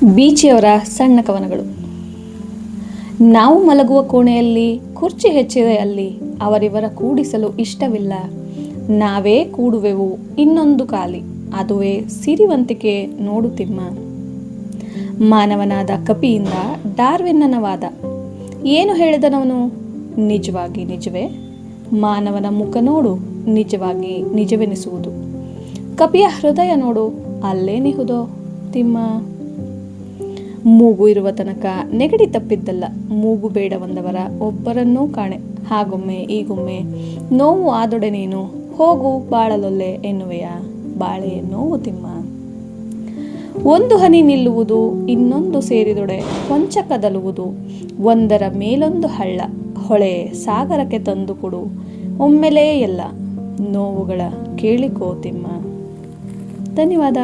ಬೀಚಿಯವರ ಸಣ್ಣ ಕವನಗಳು. ನಾವು ಮಲಗುವ ಕೋಣೆಯಲ್ಲಿ ಕುರ್ಚಿ ಹೆಚ್ಚಿದೆ ಅಲ್ಲಿ, ಅವರಿವರ ಕೂಡಿಸಲು ಇಷ್ಟವಿಲ್ಲ. ನಾವೇ ಕೂಡುವೆವು ಇನ್ನೊಂದು ಖಾಲಿ, ಅದುವೇ ಸಿರಿವಂತಿಕೆ ನೋಡುತ್ತಿಮ್ಮ. ಮಾನವನಾದ ಕಪಿಯಿಂದ ಡಾರ್ವಿನ್ನನ ವಾದ. ಏನು ಹೇಳಿದನವನು? ನಿಜವಾಗಿ ನಿಜವೇ. ಮಾನವನ ಮುಖ ನೋಡು, ನಿಜವಾಗಿ ನಿಜವೆನಿಸುವುದು. ಕಪಿಯ ಹೃದಯ ನೋಡು, ಅಲ್ಲೇನಿಹುದೋ ತಿಮ್ಮ. ಮೂಗು ಇರುವ ತನಕ ನೆಗಡಿ ತಪ್ಪಿದ್ದಲ್ಲ, ಮೂಗು ಬೇಡವಂದವರ ಒಬ್ಬರನ್ನೂ ಕಾಣೆ. ಹಾಗೊಮ್ಮೆ ಈಗೊಮ್ಮೆ ನೋವು ಆದೊಡೆ ನೀನು ಹೋಗು ಬಾಳಲೊಲ್ಲೆ ಎನ್ನುವೆಯ, ಬಾಳೆ ನೋವು ತಿಮ್ಮ. ಒಂದು ಹನಿ ನಿಲ್ಲುವುದು, ಇನ್ನೊಂದು ಸೇರಿದೊಡೆ ಕೊಂಚ ಕದಲುವುದು. ಒಂದರ ಮೇಲೊಂದು ಹಳ್ಳ ಹೊಳೆ ಸಾಗರಕ್ಕೆ ತಂದು ಕೊಡು, ಒಮ್ಮೆಲೇ ಎಲ್ಲ ನೋವುಗಳ ಕೇಳಿಕೋ ತಿಮ್ಮ. ಧನ್ಯವಾದ.